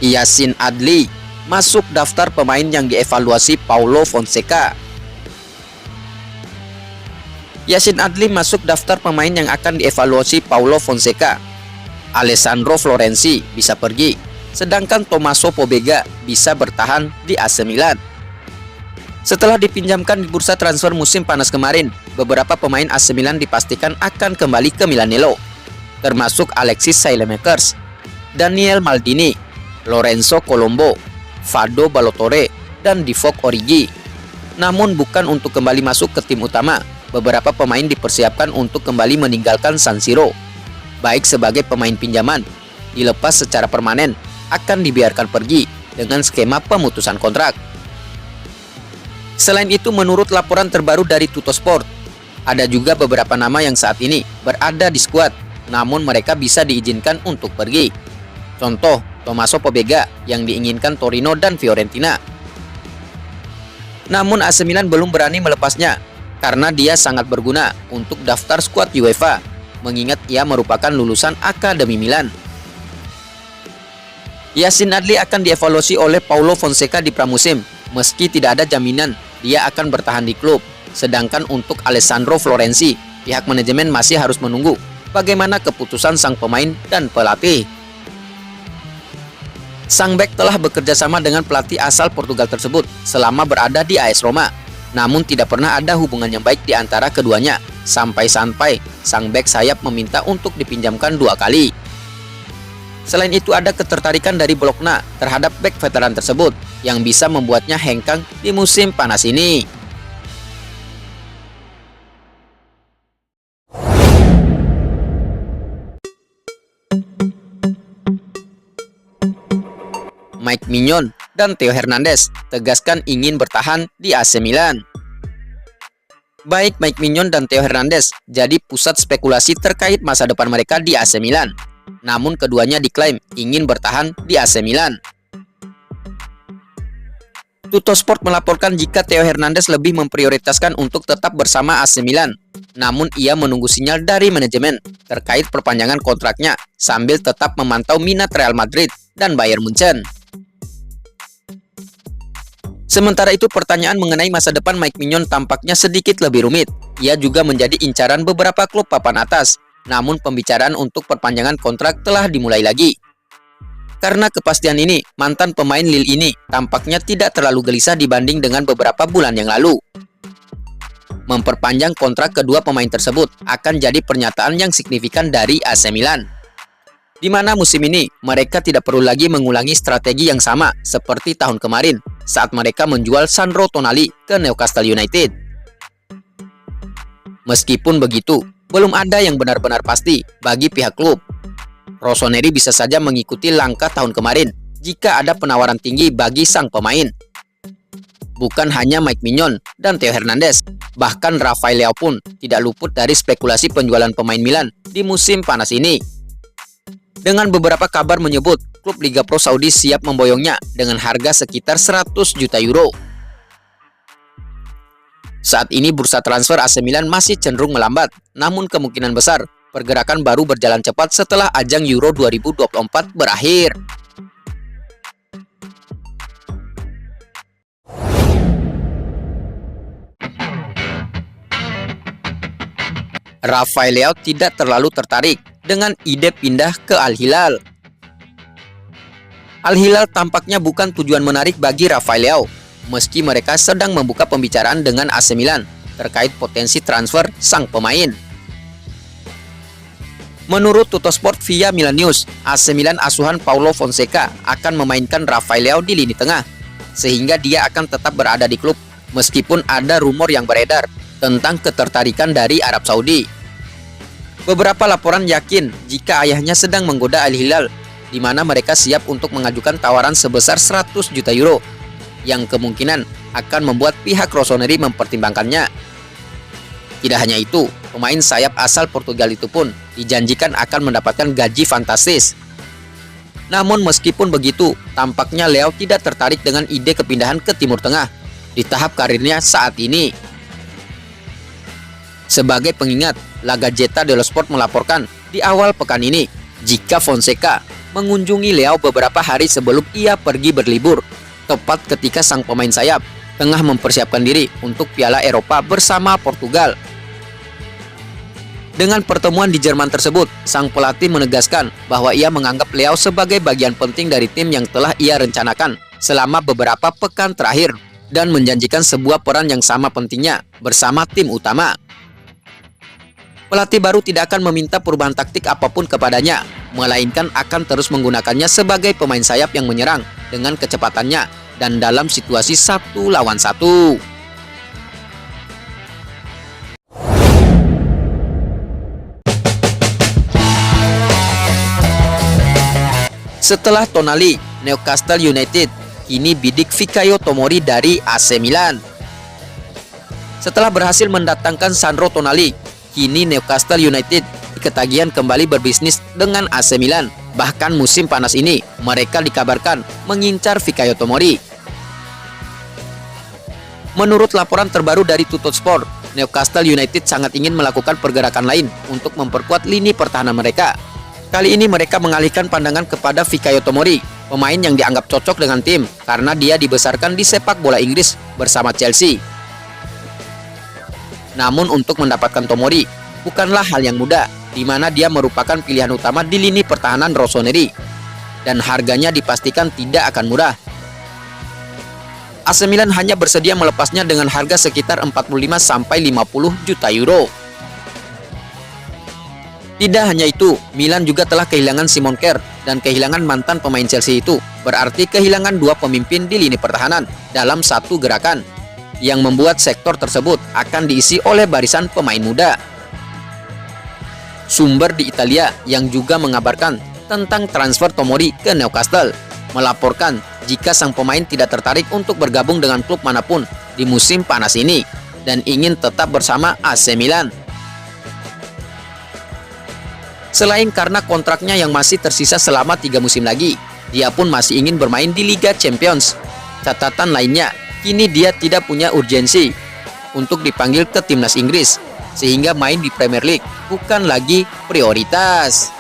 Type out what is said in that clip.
Yacine Adli masuk daftar pemain yang dievaluasi Paulo Fonseca. Yacine Adli masuk daftar pemain yang akan dievaluasi Paulo Fonseca. Alessandro Florenzi bisa pergi, sedangkan Tommaso Pobega bisa bertahan di AC Milan. Setelah dipinjamkan di bursa transfer musim panas kemarin, beberapa pemain AC Milan dipastikan akan kembali ke Milanello, termasuk Alexis Saelemaekers, Daniel Maldini, Lorenzo Colombo, Fado Balotore, dan Divock Origi. Namun bukan untuk kembali masuk ke tim utama. Beberapa pemain dipersiapkan untuk kembali meninggalkan San Siro, baik sebagai pemain pinjaman, dilepas secara permanen, akan dibiarkan pergi dengan skema pemutusan kontrak. Selain itu, menurut laporan terbaru dari Tuttosport, ada juga beberapa nama yang saat ini berada di skuad, namun mereka bisa diizinkan untuk pergi. Contoh, Tommaso Pobega yang diinginkan Torino dan Fiorentina. Namun AC Milan belum berani melepasnya, karena dia sangat berguna untuk daftar skuad UEFA, mengingat ia merupakan lulusan Akademi Milan. Yacine Adli akan dievaluasi oleh Paulo Fonseca di pramusim, meski tidak ada jaminan dia akan bertahan di klub. Sedangkan untuk Alessandro Florenzi, pihak manajemen masih harus menunggu bagaimana keputusan sang pemain dan pelatih. Sang bek telah bekerja sama dengan pelatih asal Portugal tersebut selama berada di AS Roma. Namun tidak pernah ada hubungan yang baik di antara keduanya, sampai-sampai sang bek sayap meminta untuk dipinjamkan 2 kali. Selain itu, ada ketertarikan dari Bologna terhadap bek veteran tersebut yang bisa membuatnya hengkang di musim panas ini. Mike Maignan dan Theo Hernandez tegaskan ingin bertahan di AC Milan. Baik Mike Maignan dan Theo Hernandez jadi pusat spekulasi terkait masa depan mereka di AC Milan. Namun keduanya diklaim ingin bertahan di AC Milan. Tuttosport melaporkan jika Theo Hernandez lebih memprioritaskan untuk tetap bersama AC Milan. Namun ia menunggu sinyal dari manajemen terkait perpanjangan kontraknya sambil tetap memantau minat Real Madrid dan Bayern Munchen. Sementara itu, pertanyaan mengenai masa depan Mike Maignan tampaknya sedikit lebih rumit. Ia juga menjadi incaran beberapa klub papan atas, namun pembicaraan untuk perpanjangan kontrak telah dimulai lagi. Karena kepastian ini, mantan pemain Lille ini tampaknya tidak terlalu gelisah dibanding dengan beberapa bulan yang lalu. Memperpanjang kontrak kedua pemain tersebut akan jadi pernyataan yang signifikan dari AC Milan, di mana musim ini mereka tidak perlu lagi mengulangi strategi yang sama seperti tahun kemarin saat mereka menjual Sandro Tonali ke Newcastle United. Meskipun begitu, belum ada yang benar-benar pasti bagi pihak klub. Rossoneri bisa saja mengikuti langkah tahun kemarin jika ada penawaran tinggi bagi sang pemain. Bukan hanya Mike Maignan dan Theo Hernandez, bahkan Rafael Leao pun tidak luput dari spekulasi penjualan pemain Milan di musim panas ini. Dengan beberapa kabar menyebut klub Liga Pro Saudi siap memboyongnya dengan harga sekitar 100 juta euro. Saat ini bursa transfer AC Milan masih cenderung melambat, namun kemungkinan besar pergerakan baru berjalan cepat setelah ajang Euro 2024 berakhir. Rafael Leao tidak terlalu tertarik dengan ide pindah ke Al Hilal. Al Hilal tampaknya bukan tujuan menarik bagi Rafael Leao, meski mereka sedang membuka pembicaraan dengan AC Milan terkait potensi transfer sang pemain. Menurut Tuttosport via Milan News, AC Milan asuhan Paulo Fonseca akan memainkan Rafael Leao di lini tengah, sehingga dia akan tetap berada di klub meskipun ada rumor yang beredar tentang ketertarikan dari Arab Saudi. Beberapa laporan yakin jika ayahnya sedang menggoda Al Hilal, di mana mereka siap untuk mengajukan tawaran sebesar 100 juta euro, yang kemungkinan akan membuat pihak Rossoneri mempertimbangkannya. Tidak hanya itu, pemain sayap asal Portugal itu pun dijanjikan akan mendapatkan gaji fantastis. Namun meskipun begitu, tampaknya Leao tidak tertarik dengan ide kepindahan ke Timur Tengah di tahap karirnya saat ini. Sebagai pengingat, La Gazzetta dello Sport melaporkan di awal pekan ini jika Fonseca mengunjungi Leao beberapa hari sebelum ia pergi berlibur, tepat ketika sang pemain sayap tengah mempersiapkan diri untuk Piala Eropa bersama Portugal. Dengan pertemuan di Jerman tersebut, sang pelatih menegaskan bahwa ia menganggap Leao sebagai bagian penting dari tim yang telah ia rencanakan selama beberapa pekan terakhir dan menjanjikan sebuah peran yang sama pentingnya bersama tim utama. Pelatih baru tidak akan meminta perubahan taktik apapun kepadanya, melainkan akan terus menggunakannya sebagai pemain sayap yang menyerang dengan kecepatannya dan dalam situasi 1 lawan 1. Setelah Tonali, Newcastle United kini bidik Fikayo Tomori dari AC Milan. Setelah berhasil mendatangkan Sandro Tonali, kini Newcastle United ketagihan kembali berbisnis dengan AC Milan. Bahkan musim panas ini, mereka dikabarkan mengincar Fikayo Tomori. Menurut laporan terbaru dari Tuttosport, Newcastle United sangat ingin melakukan pergerakan lain untuk memperkuat lini pertahanan mereka. Kali ini mereka mengalihkan pandangan kepada Fikayo Tomori, pemain yang dianggap cocok dengan tim karena dia dibesarkan di sepak bola Inggris bersama Chelsea. Namun untuk mendapatkan Tomori bukanlah hal yang mudah, di mana dia merupakan pilihan utama di lini pertahanan Rossoneri dan harganya dipastikan tidak akan murah. AC Milan hanya bersedia melepasnya dengan harga sekitar 45-50 juta euro. Tidak hanya itu, Milan juga telah kehilangan Simon Kjær dan kehilangan mantan pemain Chelsea itu, berarti kehilangan 2 pemimpin di lini pertahanan dalam satu gerakan, yang membuat sektor tersebut akan diisi oleh barisan pemain muda. Sumber di Italia yang juga mengabarkan tentang transfer Tomori ke Newcastle melaporkan jika sang pemain tidak tertarik untuk bergabung dengan klub manapun di musim panas ini dan ingin tetap bersama AC Milan. Selain karena kontraknya yang masih tersisa selama 3 musim lagi, dia pun masih ingin bermain di Liga Champions. Catatan lainnya, kini dia tidak punya urgensi untuk dipanggil ke timnas Inggris, sehingga main di Premier League bukan lagi prioritas.